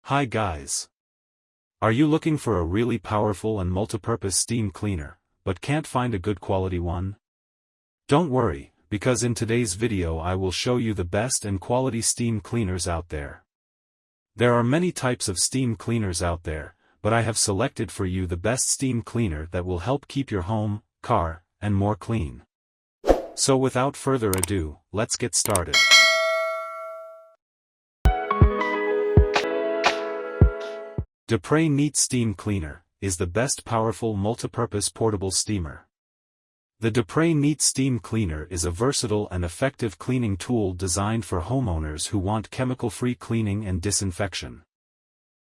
Hi guys. Are you looking for a really powerful and multipurpose steam cleaner, but can't find a good quality one? Don't worry, because in today's video I will show you the best and quality steam cleaners out there. There are many types of steam cleaners out there, but I have selected for you the best steam cleaner that will help keep your home, car, and more clean. So without further ado, let's get started. Dupray Neat Steam Cleaner is the best powerful multipurpose portable steamer. The Dupray Neat Steam Cleaner is a versatile and effective cleaning tool designed for homeowners who want chemical-free cleaning and disinfection.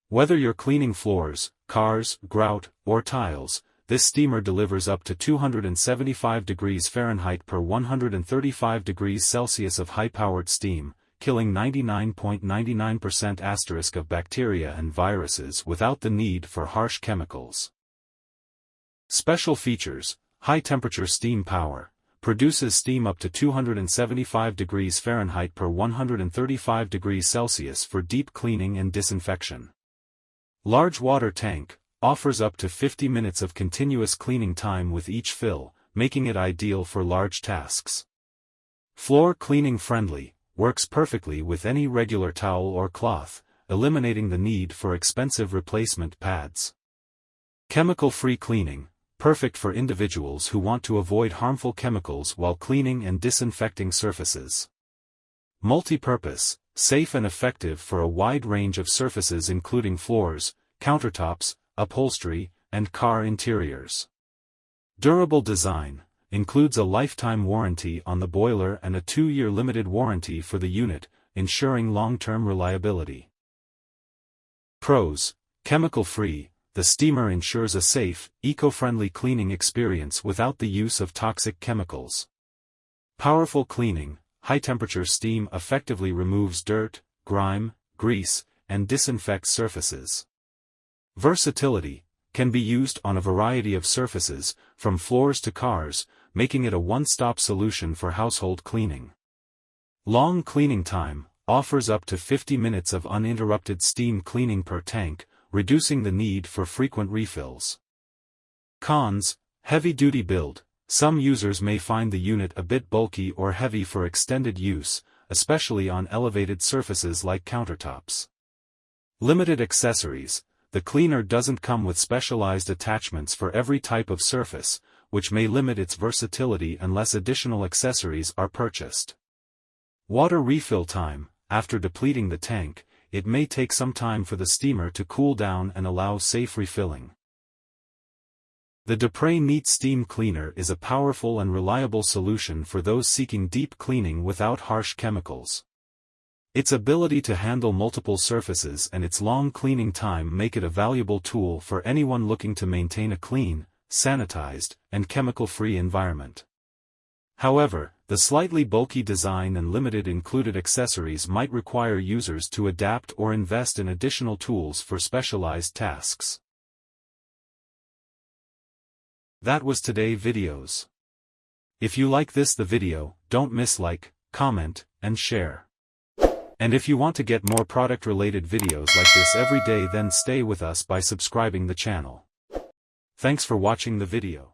Whether you're cleaning floors, cars, grout, or tiles, this steamer delivers up to 275 degrees Fahrenheit per 135 degrees Celsius of high-powered steam, killing 99.99% of bacteria and viruses without the need for harsh chemicals. Special features: high-temperature steam power, produces steam up to 275 degrees Fahrenheit per 135 degrees Celsius for deep cleaning and disinfection. Large water tank, offers up to 50 minutes of continuous cleaning time with each fill, making it ideal for large tasks. Floor cleaning friendly, works perfectly with any regular towel or cloth, eliminating the need for expensive replacement pads. Chemical-free cleaning, perfect for individuals who want to avoid harmful chemicals while cleaning and disinfecting surfaces. Multipurpose, safe and effective for a wide range of surfaces including floors, countertops, upholstery, and car interiors. Durable design, includes a lifetime warranty on the boiler and a 2-year limited warranty for the unit, ensuring long-term reliability. Pros: chemical-free, the steamer ensures a safe, eco-friendly cleaning experience without the use of toxic chemicals. Powerful cleaning, high-temperature steam effectively removes dirt, grime, grease, and disinfects surfaces. Versatility, can be used on a variety of surfaces, from floors to cars, making it a one-stop solution for household cleaning. Long cleaning time, offers up to 50 minutes of uninterrupted steam cleaning per tank, reducing the need for frequent refills. Cons: heavy-duty build, some users may find the unit a bit bulky or heavy for extended use, especially on elevated surfaces like countertops. Limited accessories, the cleaner doesn't come with specialized attachments for every type of surface, which may limit its versatility unless additional accessories are purchased. Water refill time: after depleting the tank, it may take some time for the steamer to cool down and allow safe refilling. The Dupray Neat Steam Cleaner is a powerful and reliable solution for those seeking deep cleaning without harsh chemicals. Its ability to handle multiple surfaces and its long cleaning time make it a valuable tool for anyone looking to maintain a clean, sanitized, and chemical-free environment. However, the slightly bulky design and limited included accessories might require users to adapt or invest in additional tools for specialized tasks. That was today's videos. If you like the video, don't miss like, comment, and share. And if you want to get more product-related videos like this every day, then stay with us by subscribing the channel. Thanks for watching the video.